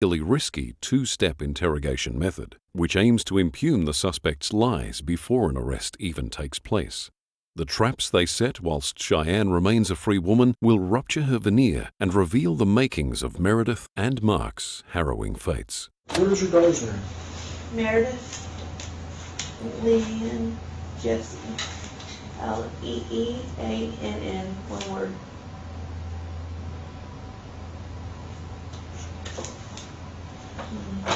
particularly risky two-step interrogation method, which aims to impugn the suspect's lies before an arrest even takes place. The traps they set whilst Cheyenne remains a free woman will rupture her veneer and reveal the makings of Meredith and Mark's harrowing fates. What is your daughter's name? Meredith Leanne Jessie. Leeann, one word.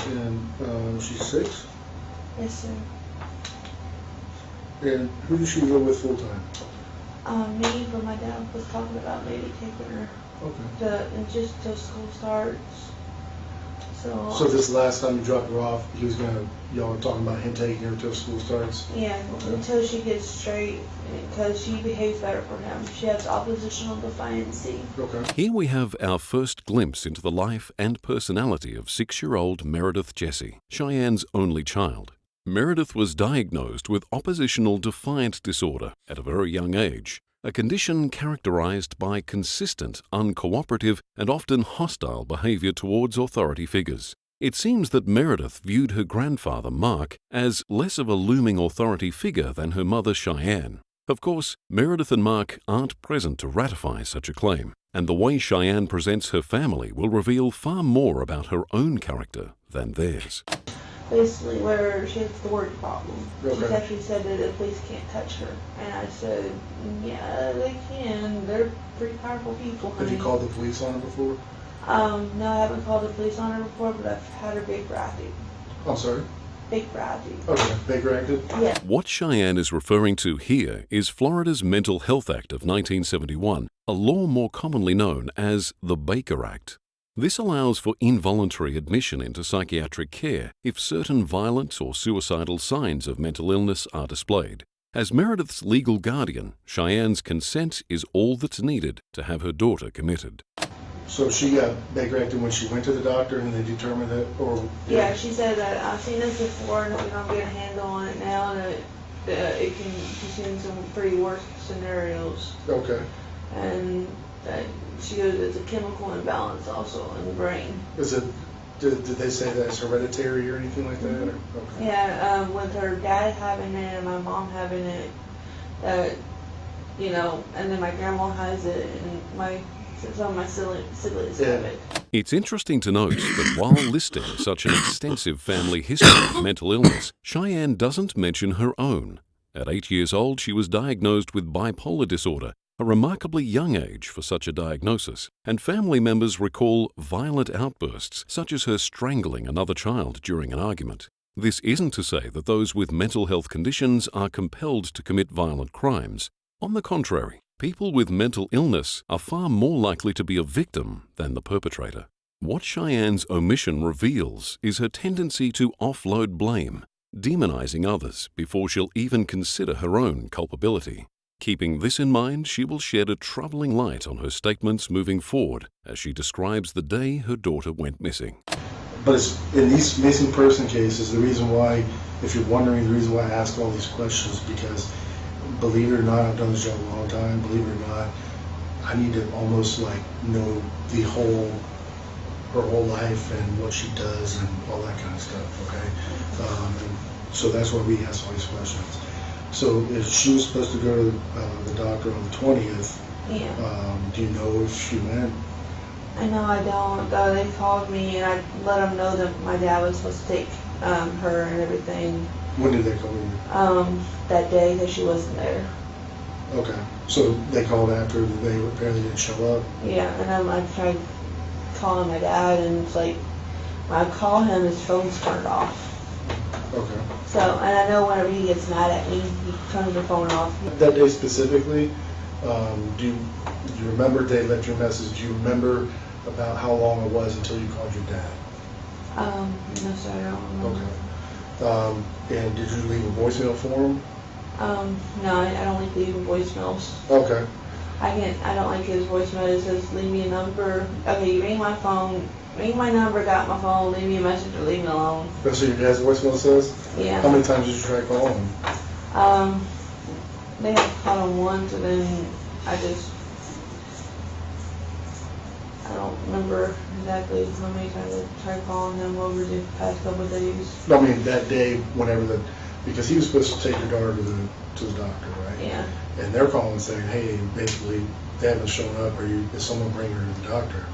And she's 6? Yes, sir. And who does she live with full time? Me, but my dad was talking about maybe taking her just till school starts. So this last time you dropped her off, y'all were talking about him taking her till school starts? Yeah, until she gets straight, because she behaves better for him. She has oppositional defiancy. Okay. Here we have our first glimpse into the life and personality of 6-year-old Meredith Jessie, Cheyenne's only child. Meredith was diagnosed with oppositional defiant disorder at a very young age, a condition characterized by consistent, uncooperative, and often hostile behavior towards authority figures. It seems that Meredith viewed her grandfather, Mark, as less of a looming authority figure than her mother, Cheyenne. Of course, Meredith and Mark aren't present to ratify such a claim, and the way Cheyenne presents her family will reveal far more about her own character than theirs. Basically, where she has the word problem. Okay. She's actually said that the police can't touch her. And I said, yeah, they can. They're pretty powerful people. Have you called the police on her before? No, I haven't called the police on her before, but I've had her Baker acted. I'm sorry? Baker acted. Okay, Baker acted? Yeah. What Cheyenne is referring to here is Florida's Mental Health Act of 1971, a law more commonly known as the Baker Act. This allows for involuntary admission into psychiatric care if certain violent or suicidal signs of mental illness are displayed. As Meredith's legal guardian, Cheyenne's consent is all that's needed to have her daughter committed. So she got Baker acted when she went to the doctor and they determined that, or? Yeah, she said that I've seen this before and we don't get a handle on it now, and she's seen some pretty worse scenarios. Okay. And that she goes, it's a chemical imbalance also in the brain. Is it, did they say that it's hereditary or anything like that? Or? Okay. Yeah, with her dad having it and my mom having it, and then my grandma has it, and some of my siblings have it. It's interesting to note that while listing such an extensive family history of mental illness, Cheyenne doesn't mention her own. At 8 years old, she was diagnosed with bipolar disorder, a remarkably young age for such a diagnosis, and family members recall violent outbursts such as her strangling another child during an argument. This isn't to say that those with mental health conditions are compelled to commit violent crimes. On the contrary, people with mental illness are far more likely to be a victim than the perpetrator. What Cheyenne's omission reveals is her tendency to offload blame, demonizing others before she'll even consider her own culpability. Keeping this in mind, she will shed a troubling light on her statements moving forward as she describes the day her daughter went missing. But in these missing person cases, the reason why, if you're wondering, the reason why I ask all these questions is because, believe it or not, I've done this job a long time, believe it or not, I need to almost know her whole life and what she does and all that kind of stuff, okay? And so that's why we ask all these questions. So if she was supposed to go to the doctor on the 20th, Yeah. Do you know if she went? I know I don't. They called me and I let them know that my dad was supposed to take her and everything. When did they call you? That day that she wasn't there. Okay. So they called after they apparently didn't show up? Yeah, and I tried calling my dad, and it's like, when I call him, his phone's turned off. Okay. So, and I know whenever he gets mad at me, he turns the phone off. That day specifically, do you remember they left your message? Do you remember about how long it was until you called your dad? No, sir, I don't remember. Okay. And did you leave a voicemail for him? No, I don't like leaving voicemails. Okay. I don't like his voicemail. It says, leave me a number. Okay, you ring my phone, ring my number, got my phone, leave me a message or leave me alone. That's what your dad's voicemail says? Yeah. How many times did you try calling him? They have called him once, and then I don't remember exactly how many times I tried calling them over the past couple of days. I mean, that day, whenever because he was supposed to take your daughter to the doctor, right? Yeah. And they're calling saying, hey, basically, they haven't shown up, or is someone bringing her to the doctor?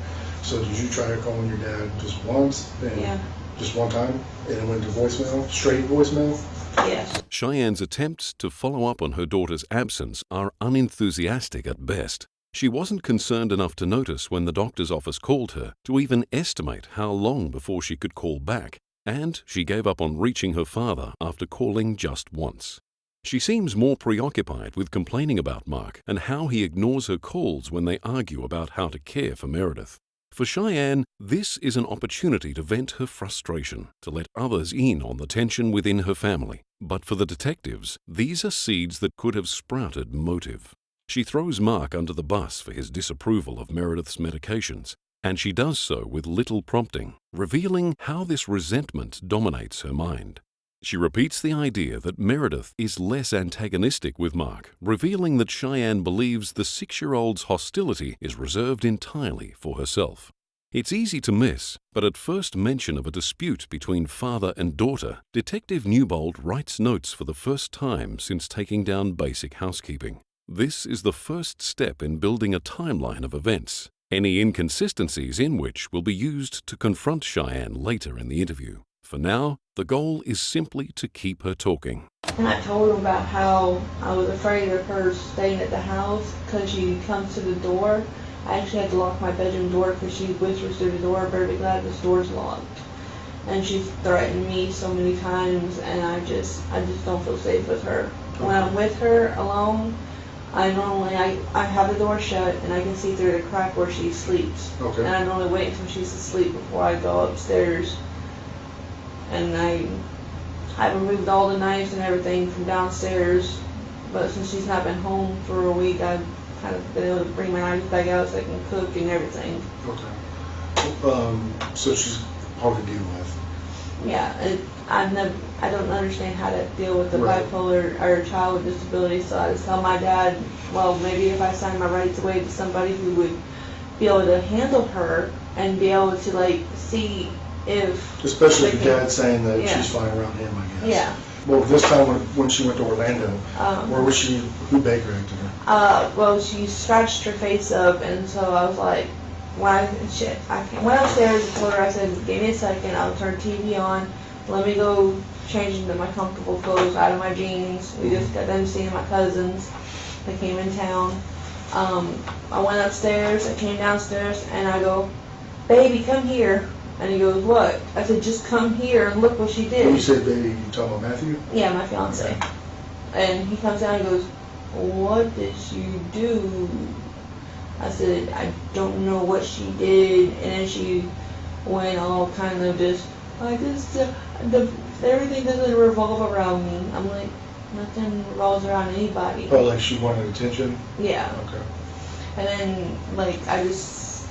So did you try calling your dad just once? And Yeah. Just one time? And it went to voicemail? Straight voicemail? Yes. Cheyenne's attempts to follow up on her daughter's absence are unenthusiastic at best. She wasn't concerned enough to notice when the doctor's office called her to even estimate how long before she could call back, and she gave up on reaching her father after calling just once. She seems more preoccupied with complaining about Mark and how he ignores her calls when they argue about how to care for Meredith. For Cheyenne, this is an opportunity to vent her frustration, to let others in on the tension within her family. But for the detectives, these are seeds that could have sprouted motive. She throws Mark under the bus for his disapproval of Meredith's medications, and she does so with little prompting, revealing how this resentment dominates her mind. She repeats the idea that Meredith is less antagonistic with Mark, revealing that Cheyenne believes the 6-year-old's hostility is reserved entirely for herself. It's easy to miss, but at first mention of a dispute between father and daughter, Detective Newbold writes notes for the first time since taking down basic housekeeping. This is the first step in building a timeline of events, any inconsistencies in which will be used to confront Cheyenne later in the interview. For now, the goal is simply to keep her talking. And I told him about how I was afraid of her staying at the house because she comes to the door. I actually had to lock my bedroom door because she whispers through the door, "Better be glad this door's locked." And she's threatened me so many times, and I just don't feel safe with her. When I'm with her alone, I have the door shut and I can see through the crack where she sleeps. Okay. And I normally wait until she's asleep before I go upstairs. And I removed all the knives and everything from downstairs, but since she's not been home for a week, I've kind of been able to bring my knives back out so I can cook and everything. Okay. So she's hard to deal with. Yeah, I don't understand how to deal with the Right. bipolar or child with disability, so I just tell my dad, well, maybe if I sign my rights away to somebody who would be able to handle her and be able to see if... Especially if they your can- dad's saying that Yeah. she's fine around him, I guess. Yeah. Well, this time when she went to Orlando, where was she, who Baker acted her? Well, she scratched her face up, and so I was like, I went upstairs and told her, I said, give me a second, I'll turn TV on, let me go change into my comfortable clothes, out of my jeans. We just got done seeing my cousins. They came in town. I went upstairs, I came downstairs, and I go, baby, come here. And he goes, what? I said, just come here and look what she did. When you said baby, you talking about Matthew? Yeah, my fiance. And he comes down and goes, what did she do? I said, I don't know what she did. And then she went all kind of just, everything doesn't revolve around me. I'm like, nothing revolves around anybody. Oh, like she wanted attention? Yeah. Okay. And then, I just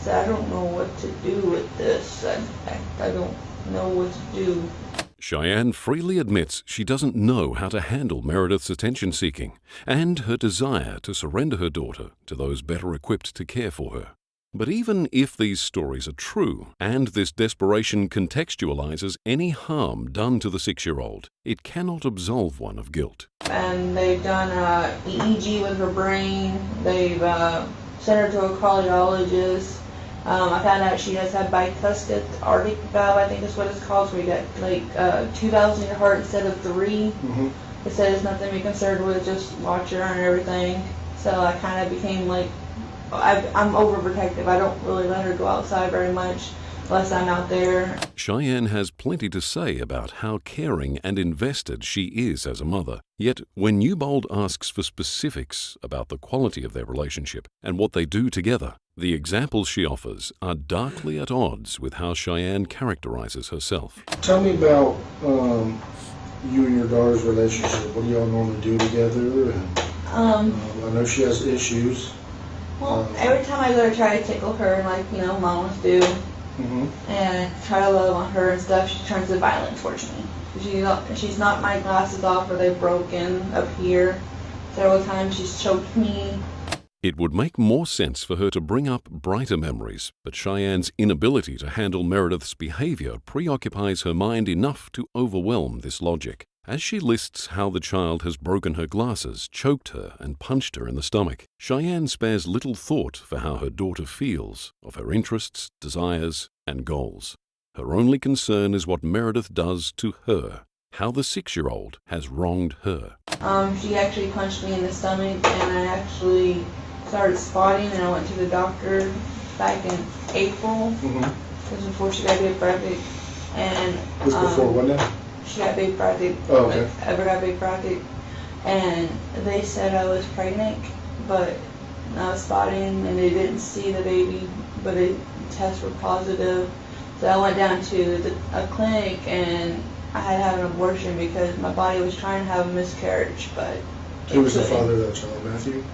said, I don't know what to do with this. I don't know what to do. Cheyenne freely admits she doesn't know how to handle Meredith's attention-seeking and her desire to surrender her daughter to those better equipped to care for her. But even if these stories are true, and this desperation contextualizes any harm done to the 6-year-old, it cannot absolve one of guilt. And they've done EEG with her brain. They've sent her to a cardiologist. I found out she does have bicuspid aortic valve, I think is what it's called, so we got 2 valves in your heart instead of 3. Mm-hmm. They said it's nothing to be concerned with, just watch her and everything. So I kind of became I'm overprotective. I don't really let her go outside very much unless I'm out there. Cheyenne has plenty to say about how caring and invested she is as a mother. Yet, when Newbold asks for specifics about the quality of their relationship and what they do together, the examples she offers are darkly at odds with how Cheyenne characterizes herself. Tell me about you and your daughter's relationship. What do y'all normally do together? And I know she has issues. Well, every time I go to try to tickle her, mamas do, Mm-hmm. and try to love on her and stuff, she turns to violent towards me. She's knocked my glasses off, or they've broken up here. Several times she's choked me. It would make more sense for her to bring up brighter memories, but Cheyenne's inability to handle Meredith's behavior preoccupies her mind enough to overwhelm this logic. As she lists how the child has broken her glasses, choked her, and punched her in the stomach, Cheyenne spares little thought for how her daughter feels, of her interests, desires, and goals. Her only concern is what Meredith does to her, how the 6-year-old has wronged her. She actually punched me in the stomach, and I actually started spotting, and I went to the doctor back in April. This was before she got big and This before when now? she got big bractic. Oh, okay. Ever got big bractic, and they said I was pregnant, but I was spotting, and they didn't see the baby, but the tests were positive. So I went down to a clinic, and I had to have an abortion because my body was trying to have a miscarriage, but Who was the father of that child, Matthew?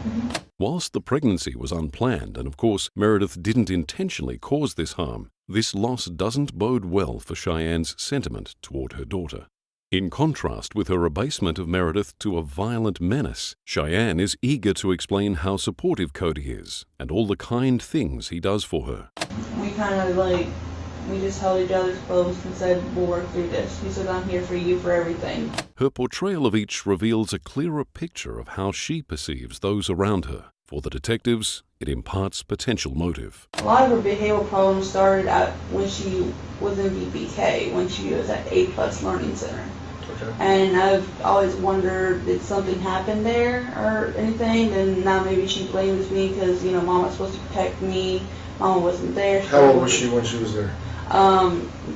Whilst the pregnancy was unplanned, and of course Meredith didn't intentionally cause this harm, this loss doesn't bode well for Cheyenne's sentiment toward her daughter. In contrast with her abasement of Meredith to a violent menace, Cheyenne is eager to explain how supportive Cody is and all the kind things he does for her. We kind of we just held each other's close and said, we'll work through this. He said, I'm here for you for everything. Her portrayal of each reveals a clearer picture of how she perceives those around her. For the detectives, it imparts potential motive. A lot of her behavioral problems started out when she was in BPK, when she was at A+ Learning Center. Okay. And I've always wondered, did something happen there or anything? And now maybe she blames me because, Mom was supposed to protect me. Mama wasn't there. How old was she when she was there?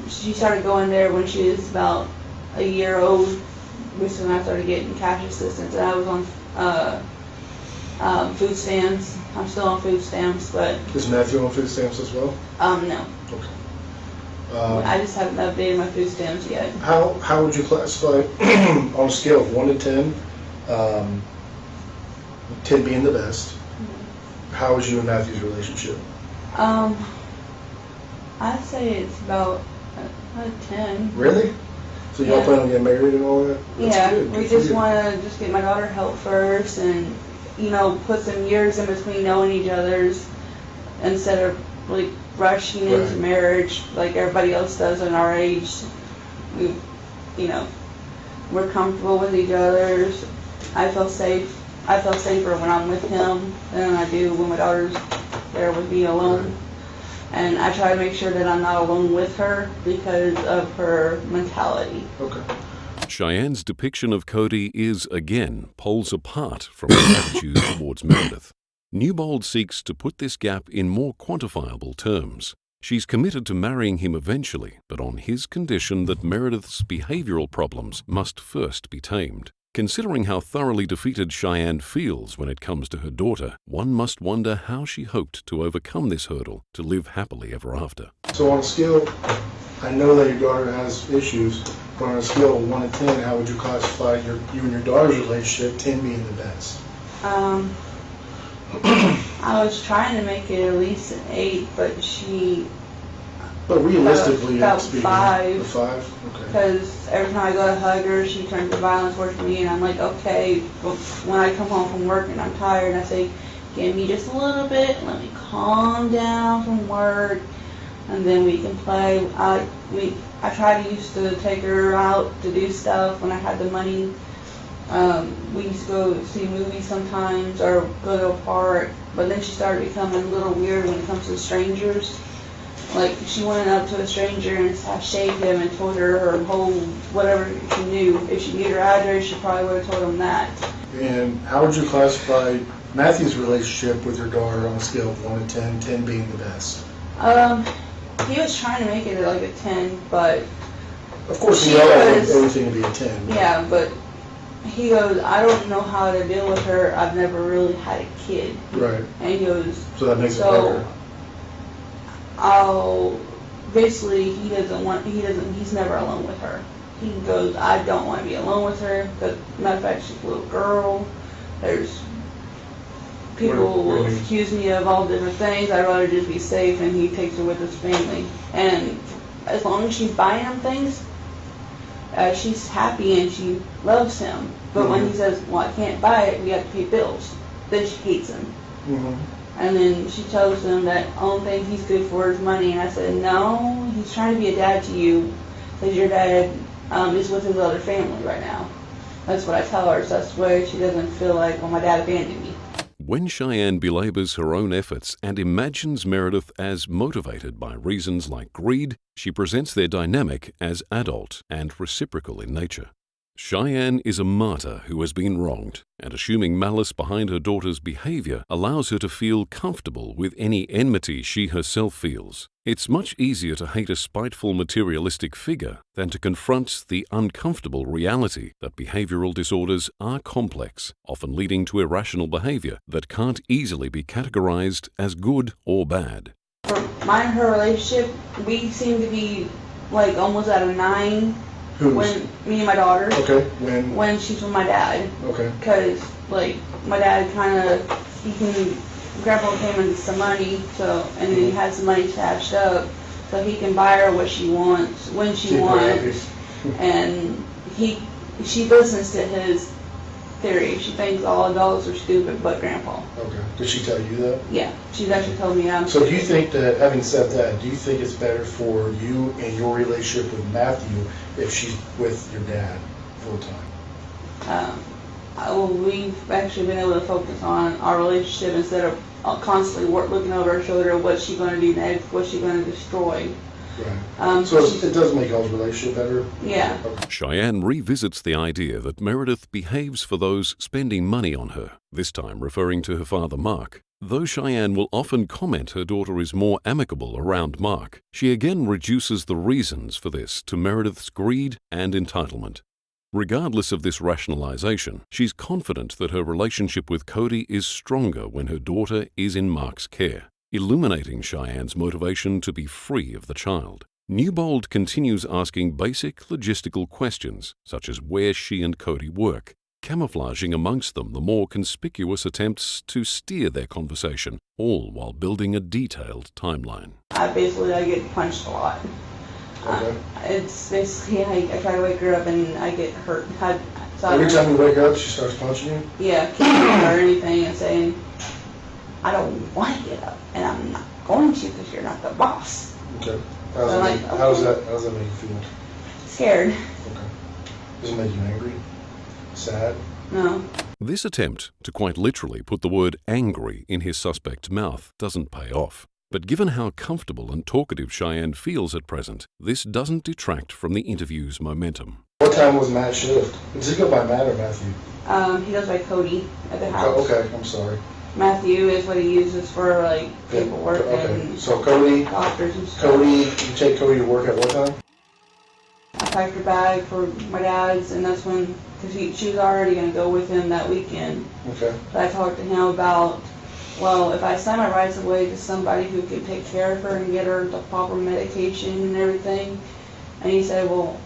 She started going there when she was about a year old, which is when I started getting cash assistance. And I was on food stamps. I'm still on food stamps, but Is Matthew on food stamps as well? no. Okay. I just haven't updated my food stamps yet. How would you classify on a scale of 1 to 10, 10 being the best? How is you and Matthew's relationship? I'd say it's about a 10. Really? So y'all Yeah. plan on getting married and all that? That's Yeah, good. we Good for just you. want to just get my daughter help first, and put some years in between knowing each other's instead of rushing into Right. marriage like everybody else does in our age. We, we're comfortable with each other's. I feel safe. I feel safer when I'm with him than I do when my daughter's there with me alone. Right. And I try to make sure that I'm not alone with her because of her mentality. Okay. Cheyenne's depiction of Cody is, again, poles apart from her attitude towards Meredith. Newbold seeks to put this gap in more quantifiable terms. She's committed to marrying him eventually, but on his condition that Meredith's behavioral problems must first be tamed. Considering how thoroughly defeated Cheyenne feels when it comes to her daughter, one must wonder how she hoped to overcome this hurdle to live happily ever after. So on a scale, I know that your daughter has issues, but on a scale of 1 to 10, how would you classify you and your daughter's relationship, 10 being the best? I was trying to make it at least an 8, but she, But realistically, About speaking, 5. a 5? Okay. because every time I go to hug her, she turns to violence towards me, and I'm like, okay, but when I come home from work and I'm tired, I say, give me just a little bit, let me calm down from work, and then we can play. I tried to used to take her out to do stuff when I had the money. We used to go see movies sometimes or go to a park, but then she started becoming a little weird when it comes to strangers. Like, she went up to a stranger and shaved him and told her whole, whatever she knew. If she knew her address, she probably would have told him that. And how would you classify Matthew's relationship with your daughter on a scale of 1 to 10, 10 being the best? He was trying to make it like a 10, but Of course, She we all want was- everything to be a 10. yeah, but he goes, I don't know how to deal with her. I've never really had a kid. Right. And he goes, So that makes it so basically he's never alone with her. He goes, I don't want to be alone with her, because matter of fact, she's a little girl. There's people What do will you mean? accuse me of all different things. I'd rather just be safe, and he takes her with his family. And as long as she's buying him things, she's happy and she loves him. But when he says, well, I can't buy it, we have to pay bills, then she hates him. And then she tells him that only thing he's good for is money. And I said, no, he's trying to be a dad to you because your dad is with his other family right now. That's what I tell her. So that's why she doesn't feel like, well, my dad abandoned me. When Cheyenne belabors her own efforts and imagines Meredith as motivated by reasons like greed, she presents their dynamic as adult and reciprocal in nature. Cheyenne is a martyr who has been wronged, and assuming malice behind her daughter's behavior allows her to feel comfortable with any enmity she herself feels. It's much easier to hate a spiteful materialistic figure than to confront the uncomfortable reality that behavioral disorders are complex, often leading to irrational behavior that can't easily be categorized as good or bad. For mine and her relationship, we seem to be like almost at a 9. Who's? When me and my daughter. Okay. When she's with my dad. Okay. Because like my dad Grandpa came into some money, so and then he had some money stashed up, so he can buy her what she wants when she wants, and she listens to his theory. She thinks all adults are stupid but Grandpa. Okay. Did she tell you that? Yeah, she's actually told me I'm So do you stupid. think that, having said that, do you think it's better for you and your relationship with Matthew if she's with your dad full time? We've actually been able to focus on our relationship instead of constantly looking over our shoulder at what's she going to do next, what's she going to destroy. Right. So it does make y'all's relationship better? Yeah. Okay. Cheyenne revisits the idea that Meredith behaves for those spending money on her, this time referring to her father Mark. Though Cheyenne will often comment her daughter is more amicable around Mark, she again reduces the reasons for this to Meredith's greed and entitlement. Regardless of this rationalization, she's confident that her relationship with Cody is stronger when her daughter is in Mark's care, illuminating Cheyenne's motivation to be free of the child. Newbold continues asking basic logistical questions, such as where she and Cody work, camouflaging amongst them the more conspicuous attempts to steer their conversation, all while building a detailed timeline. I get punched a lot. Okay. It's basically I try to wake her up and I get hurt. Every time you wake up, she starts punching you? Yeah, kicking her or anything and saying, I don't want to get up and I'm not going to because you're not the boss. Okay. So How does that make you feel? Scared. Okay. Does it make you angry? Sad? No. This attempt to quite literally put the word angry in his suspect's mouth doesn't pay off. But given how comfortable and talkative Cheyenne feels at present, this doesn't detract from the interview's momentum. What time was Matt's shift? Does he go by Matt or Matthew? He goes by Cody at the house. Oh, okay, I'm sorry. Matthew is what he uses for like paperwork Okay, and so Cody, doctors and stuff. you take Cody to work at what time? I packed her bag for my dad's, and that's when, because she was already going to go with him that weekend. Okay. But I talked to him about, well, if I sign my rights away to somebody who can take care of her and get her the proper medication and everything, and he said, well,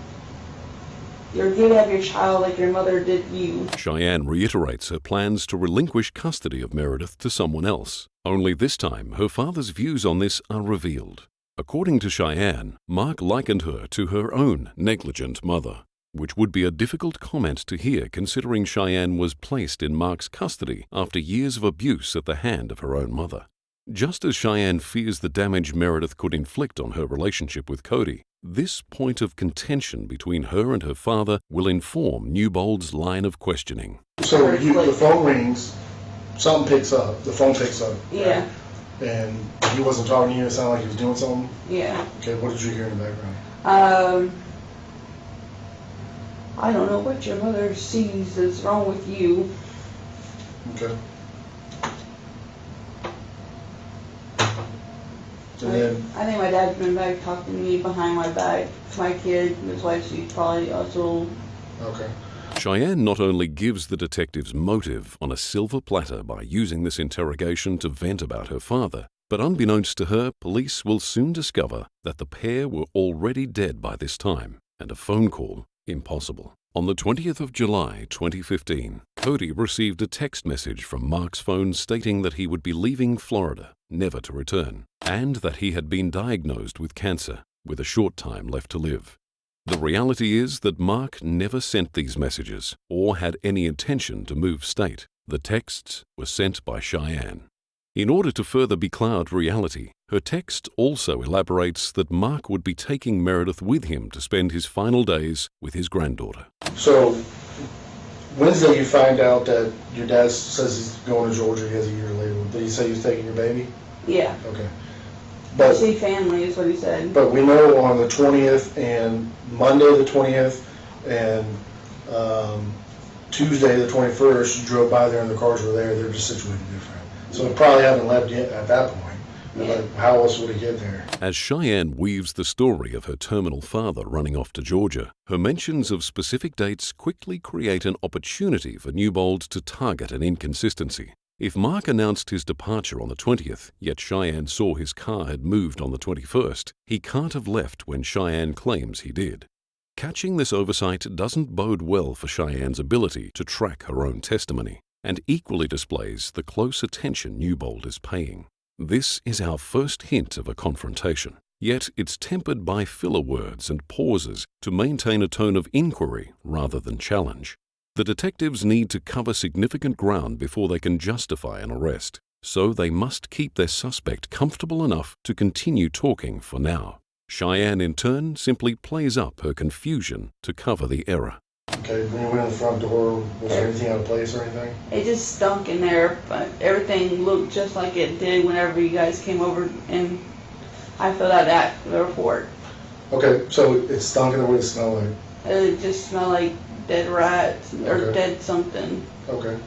you're going to have your child like your mother did you. Cheyenne reiterates her plans to relinquish custody of Meredith to someone else. Only this time, her father's views on this are revealed. According to Cheyenne, Mark likened her to her own negligent mother, which would be a difficult comment to hear considering Cheyenne was placed in Mark's custody after years of abuse at the hand of her own mother. Just as Cheyenne fears the damage Meredith could inflict on her relationship with Cody, this point of contention between her and her father will inform Newbold's line of questioning. So the phone rings, something picks up, the phone picks up. Yeah. Right? And he wasn't talking to you, it sounded like he was doing something? Yeah. Okay, what did you hear in the background? I don't know what your mother sees is wrong with you. Okay. And then, I think my dad's been back talking to me behind my back. My kid, his wife, she's probably also. okay. Cheyenne not only gives the detectives motive on a silver platter by using this interrogation to vent about her father, but unbeknownst to her, police will soon discover that the pair were already dead by this time, and a phone call impossible. On the 20th of July, 2015, Cody received a text message from Mark's phone stating that he would be leaving Florida, never to return, and that he had been diagnosed with cancer, with a short time left to live. The reality is that Mark never sent these messages or had any intention to move state. The texts were sent by Cheyenne. In order to further becloud reality, her text also elaborates that Mark would be taking Meredith with him to spend his final days with his granddaughter. So, Wednesday you find out that your dad says he's going to Georgia. He has a year later. Did he say he was taking your baby? Yeah. Okay. I But see family is what he said. But we know on the 20th and Monday the 20th and Tuesday the 21st, you drove by there and the cars were there. They're just situated different. So they probably haven't left yet at that point. And like, how else would he get there? As Cheyenne weaves the story of her terminal father running off to Georgia, her mentions of specific dates quickly create an opportunity for Newbold to target an inconsistency. If Mark announced his departure on the 20th, yet Cheyenne saw his car had moved on the 21st, he can't have left when Cheyenne claims he did. Catching this oversight doesn't bode well for Cheyenne's ability to track her own testimony, and equally displays the close attention Newbold is paying. This is our first hint of a confrontation, yet it's tempered by filler words and pauses to maintain a tone of inquiry rather than challenge. The detectives need to cover significant ground before they can justify an arrest, so they must keep their suspect comfortable enough to continue talking for now. Cheyenne, in turn, simply plays up her confusion to cover the error. Okay, when you went in the front door, was there anything out of place or anything? It just stunk in there, but everything looked just like it did whenever you guys came over and I filled out the report. Okay, so it stunk in there. What did it smell like? It just smelled like dead rats or Okay. dead something. Okay.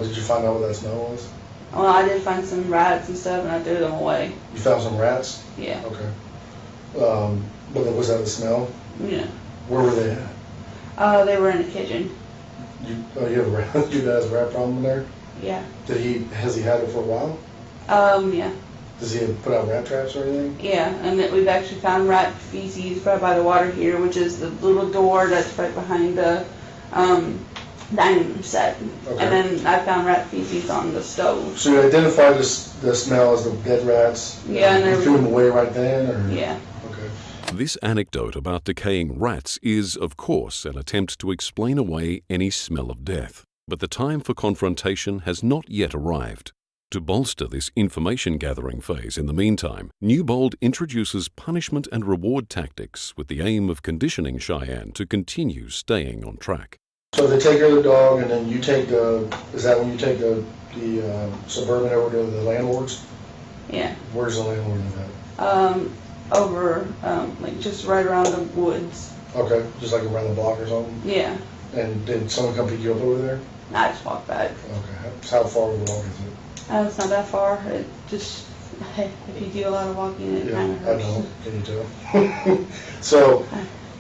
Did you find out what that smell was? Well, I did find some rats and stuff and I threw them away. You found some rats? Yeah. Okay. But was that the smell? Yeah. Where were they at? They were in the kitchen. You have a rat, your dad has a rat problem in there? Yeah. Has he had it for a while? Yeah. Does he put out rat traps or anything? Yeah, and that we've actually found rat feces right by the water heater, which is the little door that's right behind the dining room set. Okay. And then I found rat feces on the stove. So you identified the smell as the dead rats? Yeah, and you threw them away right then? Or? Yeah. Okay. This anecdote about decaying rats is, of course, an attempt to explain away any smell of death. But the time for confrontation has not yet arrived. To bolster this information-gathering phase in the meantime, Newbold introduces punishment and reward tactics with the aim of conditioning Cheyenne to continue staying on track. So they take care of the dog, and then you take is that when you take the Suburban over to the landlord's? Yeah. Where's the landlord live Over, like just right around the woods. at? Okay, just like around the block or something? Yeah. And did someone come pick you up over there? I just walked back. Okay, how far of a walk is it? It's not that far. It just, if you do a lot of walking, it kind of I hurts. know, can you tell? So,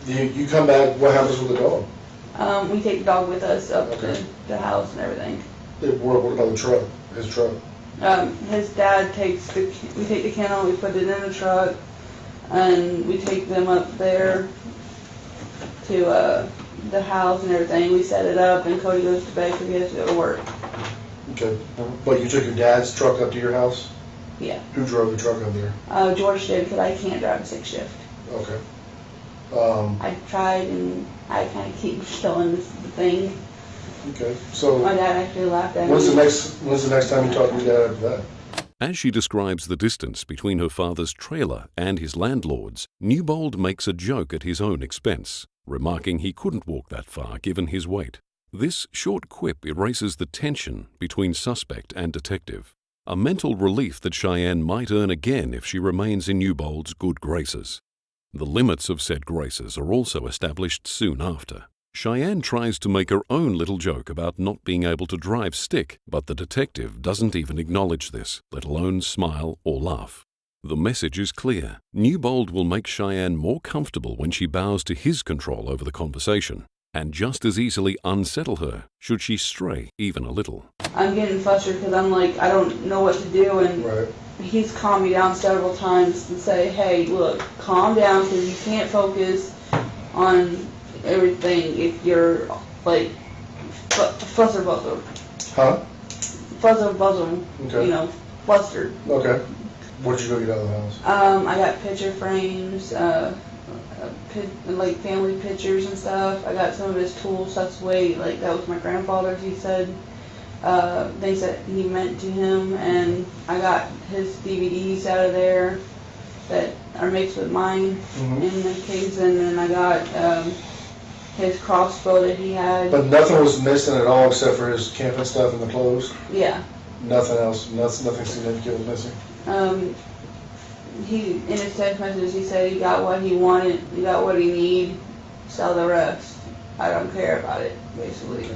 you come back, what happens with the dog? We take the dog with us up Okay. to the house and everything. What about the truck, his truck? His dad we take the kennel, we put it in the truck, and we take them up there to the house and everything. We set it up, and Cody goes to bed because he has to go to work. Okay, but you took your dad's truck up to your house? Yeah. Who drove the truck up there? George did because I can't drive a 6-shift. Okay. I tried and I kind of keep stealing the thing. Okay, so My dad actually laughed at me. when's the next time you talk to your dad after that? As she describes the distance between her father's trailer and his landlord's, Newbold makes a joke at his own expense, remarking he couldn't walk that far given his weight. This short quip erases the tension between suspect and detective, a mental relief that Cheyenne might earn again if she remains in Newbold's good graces. The limits of said graces are also established soon after. Cheyenne tries to make her own little joke about not being able to drive stick, but the detective doesn't even acknowledge this, let alone smile or laugh. The message is clear. Newbold will make Cheyenne more comfortable when she bows to his control over the conversation, and just as easily unsettle her should she stray even a little. I'm getting frustrated because I'm like, I don't know what to do, and Right. he's calmed me down several times and say, hey, look, calm down because you can't focus on everything if you're like fluster buzzard. Huh? Fluster buzzard, Okay. flustered. Okay. What did you go get out of the house? I got picture frames, like family pictures and stuff. I got some of his tools. That's the way, like, that was my grandfather's, he said. things that he meant to him, and I got his DVDs out of there that are mixed with mine in the case, and then I got his crossbow that he had. But nothing was missing at all except for his camping stuff and the clothes? Yeah. Nothing else, nothing significant was missing? He, in his text message, he said he got what he wanted, he got what he needed, sell the rest. I don't care about it, basically.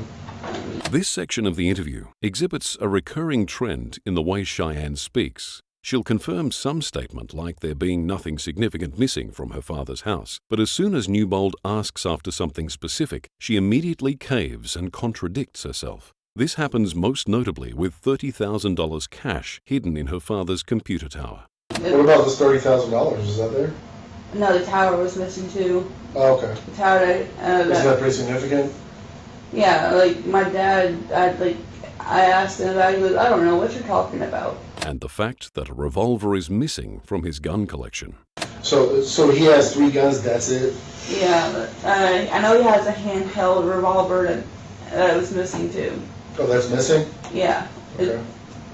This section of the interview exhibits a recurring trend in the way Cheyenne speaks. She'll confirm some statement like there being nothing significant missing from her father's house, but as soon as Newbold asks after something specific, she immediately caves and contradicts herself. This happens most notably with $30,000 cash hidden in her father's computer tower. What about this $30,000? Is that there? No, the tower was missing too. Oh, okay. The tower that, Is that pretty significant? yeah, like my dad, I asked him about it, he goes, I don't know what you're talking about. And the fact that a revolver is missing from his gun collection. So he has 3 guns, that's it? Yeah, I know he has a handheld revolver that was missing too. Oh, that's missing? Yeah. Okay.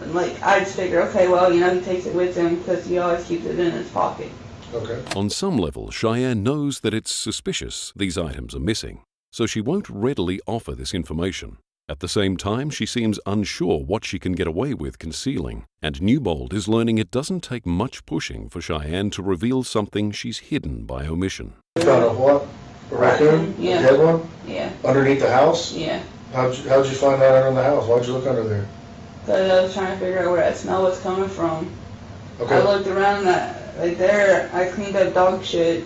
Like, I just figure, okay, well, he takes it with him because he always keeps it in his pocket. Okay. On some level, Cheyenne knows that it's suspicious these items are missing, so she won't readily offer this information. At the same time, she seems unsure what she can get away with concealing, and Newbold is learning it doesn't take much pushing for Cheyenne to reveal something she's hidden by omission. You found a what? A raccoon? Yeah. A dead one? Yeah. Underneath the house? Yeah. How'd you find that under the house? Why'd you look under there? Because I was trying to figure out where that smell was coming from. Okay. I looked around right there, I cleaned up dog shit.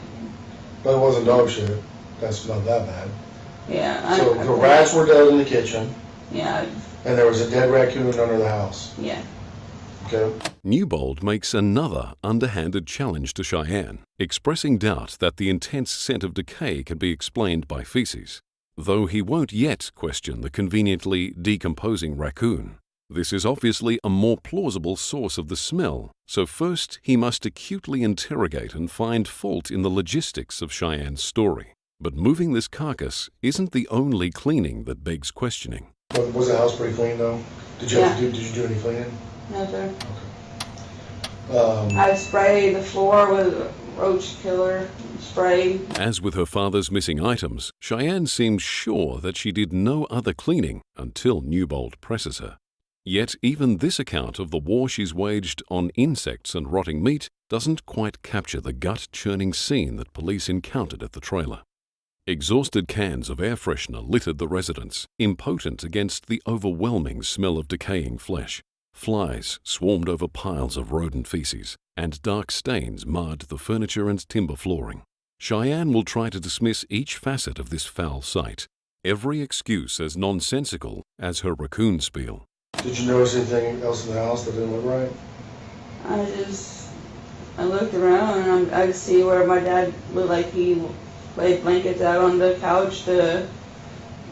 But it wasn't dog shit. That smelled that bad. Yeah. So the rats were dead in the kitchen, Yeah. and there was a dead raccoon under the house. Yeah. Okay. Newbold makes another underhanded challenge to Cheyenne, expressing doubt that the intense scent of decay can be explained by feces, though he won't yet question the conveniently decomposing raccoon. This is obviously a more plausible source of the smell, so first he must acutely interrogate and find fault in the logistics of Cheyenne's story. But moving this carcass isn't the only cleaning that begs questioning. Was the house pretty clean though? Did you do any cleaning? No, sir. Okay. I sprayed the floor with roach killer spray. As with her father's missing items, Cheyenne seems sure that she did no other cleaning until Newbold presses her. Yet even this account of the war she's waged on insects and rotting meat doesn't quite capture the gut-churning scene that police encountered at the trailer. Exhausted cans of air freshener littered the residence, impotent against the overwhelming smell of decaying flesh. Flies swarmed over piles of rodent feces, and dark stains marred the furniture and timber flooring. Cheyenne will try to dismiss each facet of this foul sight, every excuse as nonsensical as her raccoon spiel. Did you notice anything else in the house that didn't look right? I looked around and I could see where my dad looked like he laid blankets out on the couch to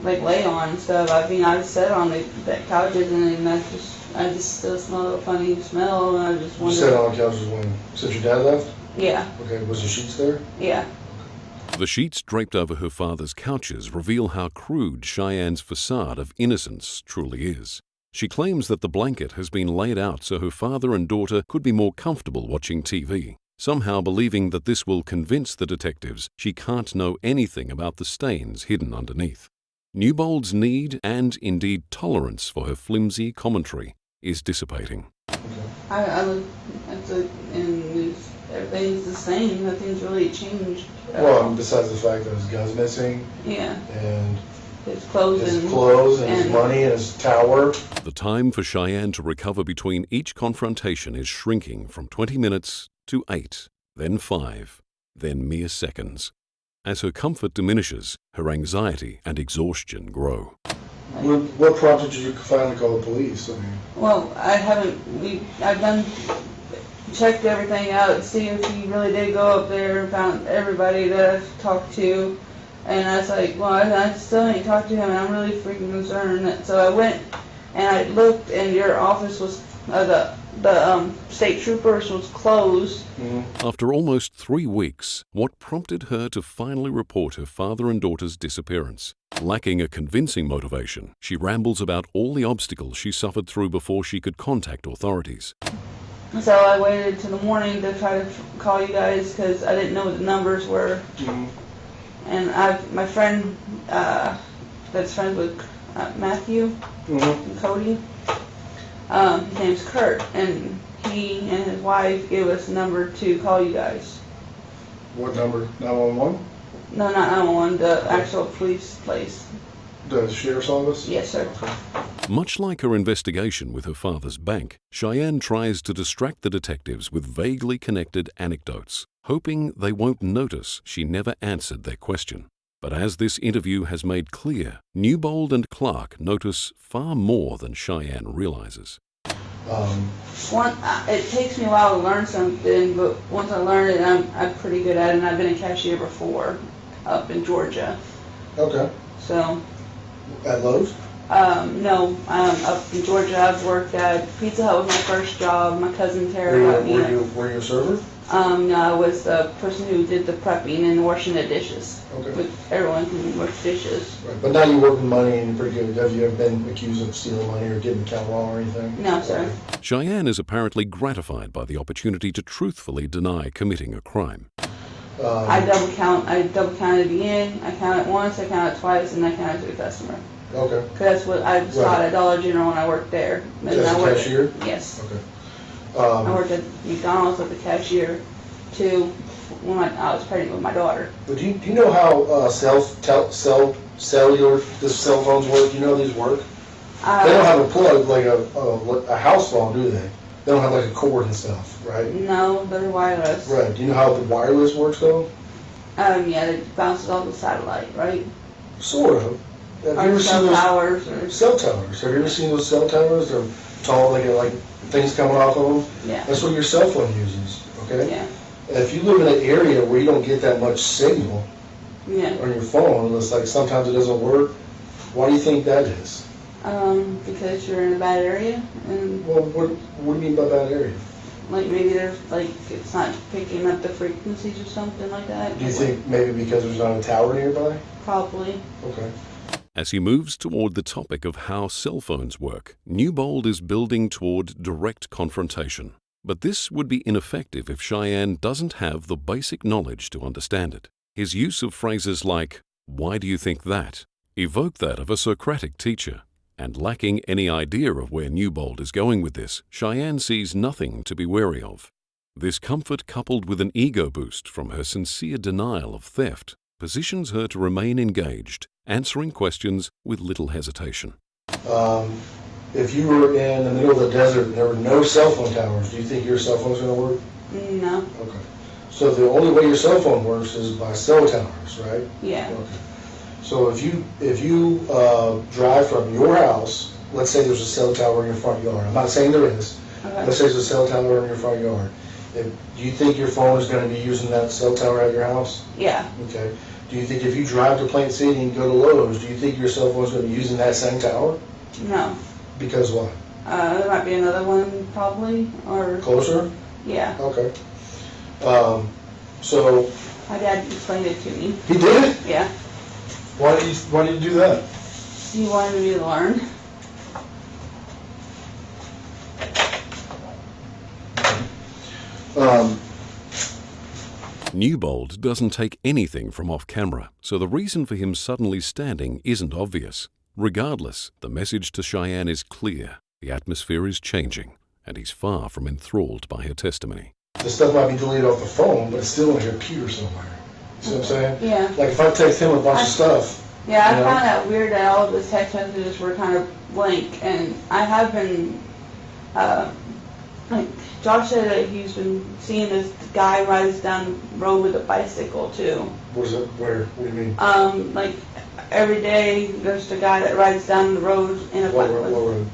lay on and stuff. I mean, I sat on the couches and I just still smell a funny smell, and I just wondered. You sat on the couches when? Since your dad left? Yeah. Okay, was the sheets there? Yeah. The sheets draped over her father's couches reveal how crude Cheyenne's facade of innocence truly is. She claims that the blanket has been laid out so her father and daughter could be more comfortable watching TV, somehow believing that this will convince the detectives she can't know anything about the stains hidden underneath. Newbold's need and indeed tolerance for her flimsy commentary is dissipating. I look at and everything's the same. Nothing's really changed. Well, besides the fact that his gun's missing. Yeah. And his clothes and his money and his tower. The time for Cheyenne to recover between each confrontation is shrinking from 20 minutes to 8, then 5, then mere seconds. As her comfort diminishes, her anxiety and exhaustion grow. What prompted you to finally call the police? I mean, well, I've checked everything out to see if he really did go up there and found everybody that I've talked to. And I was like, well, I still ain't talked to him, and I'm really freaking concerned. So I went and I looked, and your office was, the the state troopers was closed. After almost 3 weeks, what prompted her to finally report her father and daughter's disappearance? Lacking a convincing motivation, she rambles about all the obstacles she suffered through before she could contact authorities. So I waited till the morning to try to call you guys because I didn't know what the numbers were. And my friend that's friends with Matthew and Cody, his name's Kurt, and he and his wife gave us a number to call you guys. What number? 911? No, not 911, the actual police place. The sheriff's office? Yes, sir. Much like her investigation with her father's bank, Cheyenne tries to distract the detectives with vaguely connected anecdotes, hoping they won't notice she never answered their question. But as this interview has made clear, Newbold and Clark notice far more than Cheyenne realizes. It takes me a while to learn something, but once I learn it, I'm pretty good at it, and I've been a cashier before up in Georgia. Okay. So, At Lowe's? no, up in Georgia, I've worked at Pizza Hut was my first job. My cousin Tara got me. Were you a server? No, I was the person who did the prepping and washing the dishes. Okay. With everyone who wash dishes. Right. But now you work with money and you're pretty good. Have you ever been accused of stealing money or getting account wrong or anything? No, sir. Cheyenne is apparently gratified by the opportunity to truthfully deny committing a crime. I double counted the end. I counted once, I counted twice, and I counted to the customer. Okay. Cause that's what I saw at Dollar General when I worked there. And As I a worked cashier? Yes. Okay. I worked at McDonald's as a cashier too when I was pregnant with my daughter. But do you know how cellular cell phones work? You know these work? They don't have a plug like a house phone, do they? They don't have like a cord and stuff, right? No, they're wireless. Right. Do you know how the wireless works though? Yeah, it bounces off the satellite, right? Sort of. Have you Or ever seen cell those towers or cell towers? Have you ever seen those cell towers? They're tall, like things coming off of them. yeah. That's what your cell phone uses. Okay. Yeah. And if you live in an area where you don't get that much signal Yeah. on your phone, it's like sometimes it doesn't work. Why do you think that is? Because you're in a bad area and Well, what do you mean by that area? like maybe there's like it's not picking up the frequencies or something like that. Do you think maybe because there's not a tower nearby? Probably. Okay. As he moves toward the topic of how cell phones work, Newbold is building toward direct confrontation. But this would be ineffective if Cheyenne doesn't have the basic knowledge to understand it. His use of phrases like, "Why do you think that?" evoke that of a Socratic teacher. And lacking any idea of where Newbold is going with this, Cheyenne sees nothing to be wary of. This comfort, coupled with an ego boost from her sincere denial of theft, positions her to remain engaged, answering questions with little hesitation. If you were in the middle of the desert and there were no cell phone towers, do you think your cell phone's going to work? No. Okay. So the only way your cell phone works is by cell towers, right? Yeah. Okay. So if you drive from your house, let's say there's a cell tower in your front yard. I'm not saying there is. Okay. Let's say there's a cell tower in your front yard. Do you think your phone is going to be using that cell tower at your house? Yeah. Okay. Do you think if you drive to Plant City and go to Lowe's, do you think your cell phone is going to be using that same tower? No. Because what? There might be another one probably, or Closer? yeah. Okay. So My dad explained it to me. he did? Yeah. Why did you do that? He wanted me to learn. Newbold doesn't take anything from off camera, so the reason for him suddenly standing isn't obvious. Regardless, the message to Cheyenne is clear. The atmosphere is changing, and he's far from enthralled by her testimony. The stuff might be deleted off the phone, but it's still in your computer somewhere. See what I'm saying? Yeah. Like if I text him a bunch of stuff. Yeah, I You know? found that weird that all of his text messages were kind of blank, and I have been, like, Josh said that he's been seeing this guy rides down the road with a bicycle too. What is it? Where? What do you mean? Like, every day there's the guy that rides down the road in a What bicycle. road?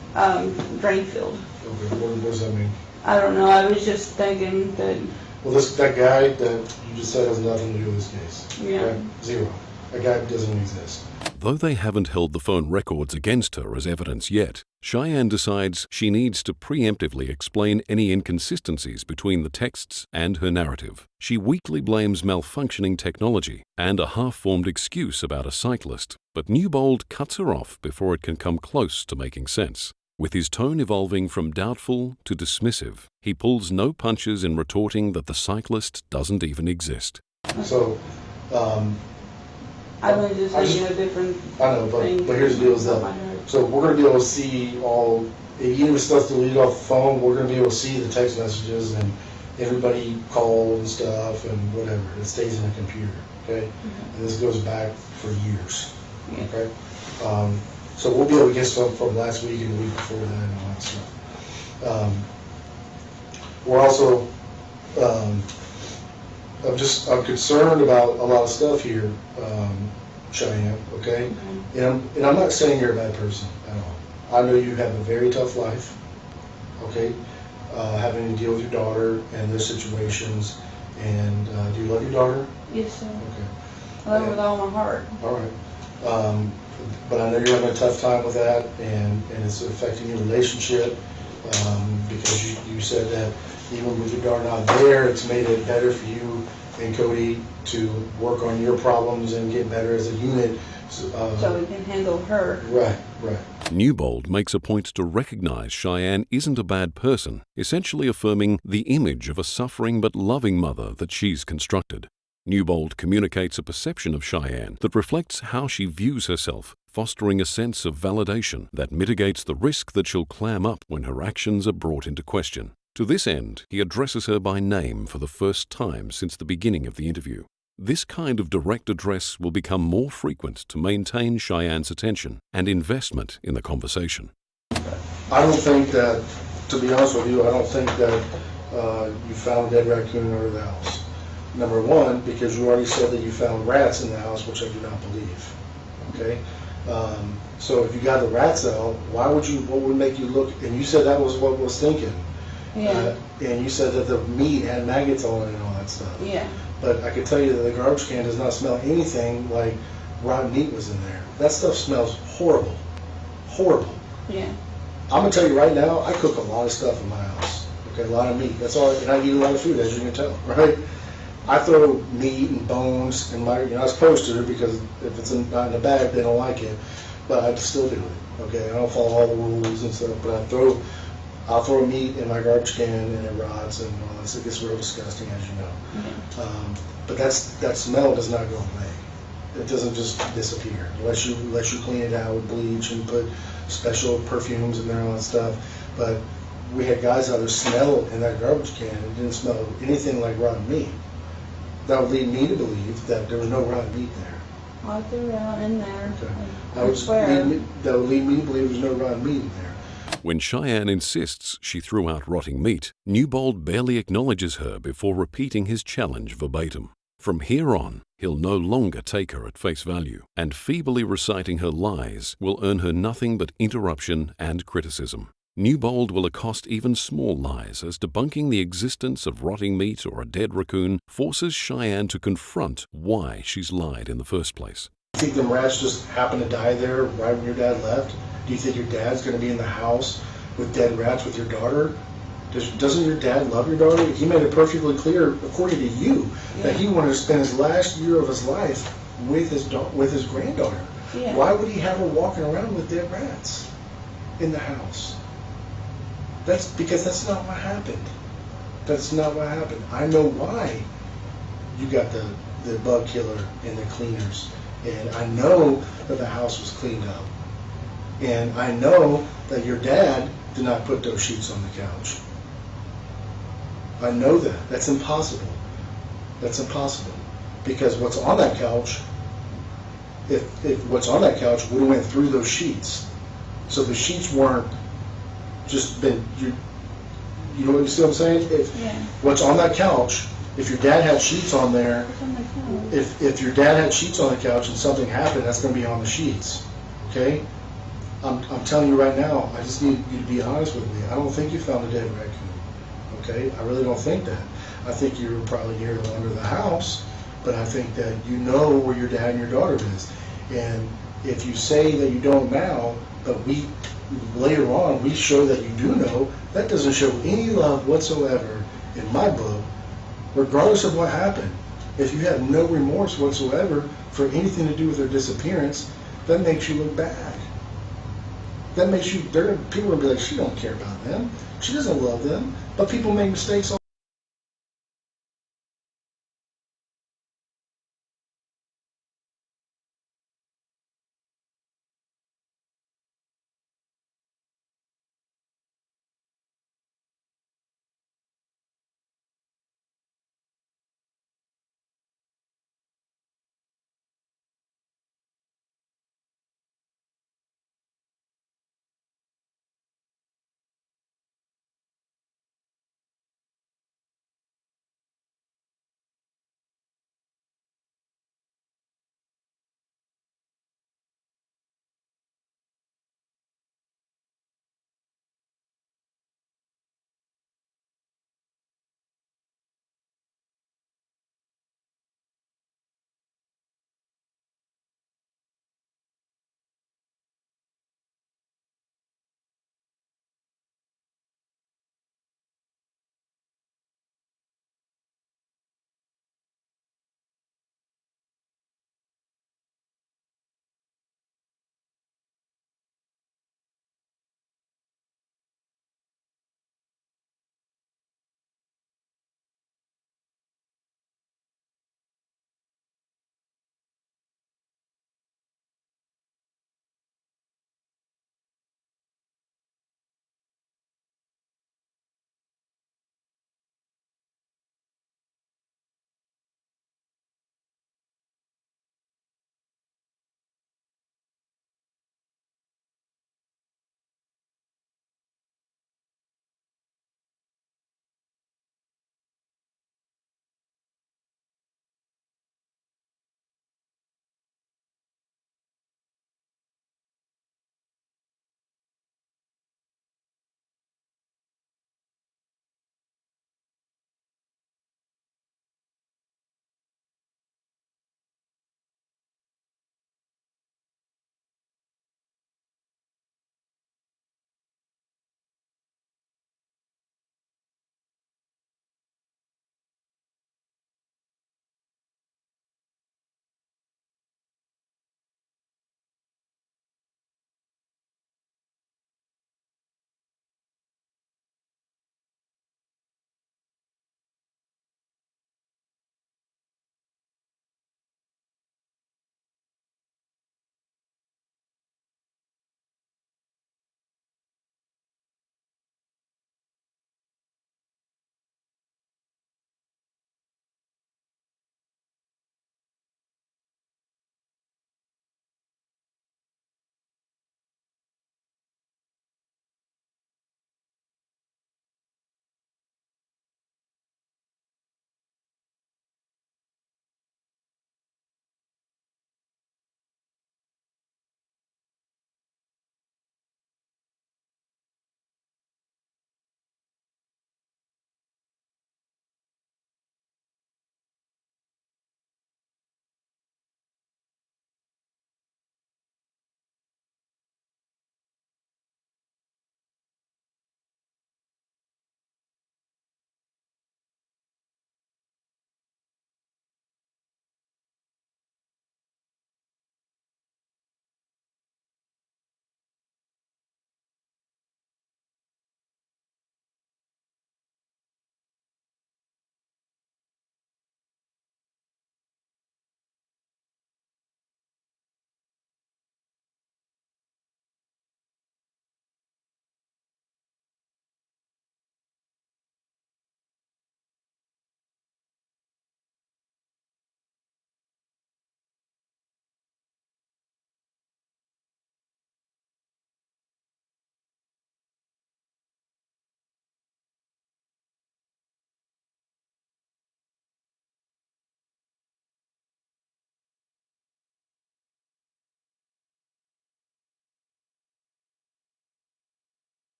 Drainfield. Okay. What does that mean? I don't know, I was just thinking that, Well, that guy that you just said has nothing to do with this case. yeah. Right? Zero. That guy doesn't exist. Though they haven't held the phone records against her as evidence yet, Cheyenne decides she needs to preemptively explain any inconsistencies between the texts and her narrative. She weakly blames malfunctioning technology and a half-formed excuse about a cyclist, but Newbold cuts her off before it can come close to making sense. With his tone evolving from doubtful to dismissive, he pulls no punches in retorting that the cyclist doesn't even exist. So, I was just thinking of different I know, things. but here's the deal is Oh that, my God. so we're gonna be able to see all, even if stuff's deleted off the phone, we're gonna be able to see the text messages and everybody called and stuff and whatever. It stays in the computer, okay? And this goes back for years, Yeah. okay? So we'll be able to get stuff from last week and the week before that and all that stuff. We're also, I'm concerned about a lot of stuff here, Cheyenne, okay? And I'm not saying you're a bad person at all. I know you have a very tough life, okay? Having to deal with your daughter and their situations. And do you love your daughter? Yes, sir. Okay, I love her with all my heart. all right. But I know you're having a tough time with that, and it's affecting your relationship, because you said that even with your daughter not there, it's made it better for you and Cody to work on your problems and get better as a unit. So we can handle her. Right. Newbold makes a point to recognize Cheyenne isn't a bad person, essentially affirming the image of a suffering but loving mother that she's constructed. Newbold communicates a perception of Cheyenne that reflects how she views herself, fostering a sense of validation that mitigates the risk that she'll clam up when her actions are brought into question. To this end, he addresses her by name for the first time since the beginning of the interview. This kind of direct address will become more frequent to maintain Cheyenne's attention and investment in the conversation. I don't think that, to be honest with you, I don't think that you found a dead raccoon over the house. Number one, because you already said that you found rats in the house, which I do not believe, okay? So if you got the rats out, what would make you look, and you said that was what was thinking. Yeah. And you said that the meat had maggots on it and all that stuff. Yeah. But I can tell you that the garbage can does not smell anything like rotten meat was in there. That stuff smells horrible. Horrible. Yeah. I'm gonna tell you right now, I cook a lot of stuff in my house. Okay, a lot of meat. That's all, and I eat a lot of food, as you can tell, right? I throw meat and bones in my, I was supposed to, because if it's not in a bag, they don't like it. But I still do it. Okay, I don't follow all the rules and stuff, but I'll throw meat in my garbage can and it rots and all this. It gets real disgusting, as you know. But that smell does not go away. It doesn't just disappear unless you clean it out with bleach and put special perfumes in there and all that stuff. But we had guys out there smell in that garbage can. It didn't smell anything like rotten meat. That would lead me to believe that there was no rotten meat there. I threw it out in there. Okay. I swear. That would lead me to believe there's no rotten meat in there. When Cheyenne insists she threw out rotting meat, Newbold barely acknowledges her before repeating his challenge verbatim. From here on, he'll no longer take her at face value, and feebly reciting her lies will earn her nothing but interruption and criticism. Newbold will accost even small lies, as debunking the existence of rotting meat or a dead raccoon forces Cheyenne to confront why she's lied in the first place. Do you think the rats just happened to die there right when your dad left? Do you think your dad's going to be in the house with dead rats with your daughter? Doesn't your dad love your daughter? He made it perfectly clear, according to you, that he wanted to spend his last year of his life with his granddaughter. Yeah. Why would he have her walking around with dead rats in the house? That's because that's not what happened. That's not what happened. I know why you got the bug killer and the cleaners. And I know that the house was cleaned up. And I know that your dad did not put those sheets on the couch. I know that. That's impossible. That's impossible. Because what's on that couch, if what's on that couch would have went through those sheets. So the sheets weren't just been, you know what, you see what I'm saying? What's on that couch, if your dad had sheets on there, if your dad had sheets on the couch and something happened, that's going to be on the sheets, okay? I'm telling you right now, I just need you to be honest with me. I don't think you found a dead raccoon, okay? I really don't think that. I think you were probably near under the house, but I think that you know where your dad and your daughter is. And if you say that you don't now, but later on we show that you do know, that doesn't show any love whatsoever in my book, regardless of what happened. If you have no remorse whatsoever for anything to do with their disappearance, that makes you look bad. That makes you, people will be like, she don't care about them. She doesn't love them. But people make mistakes all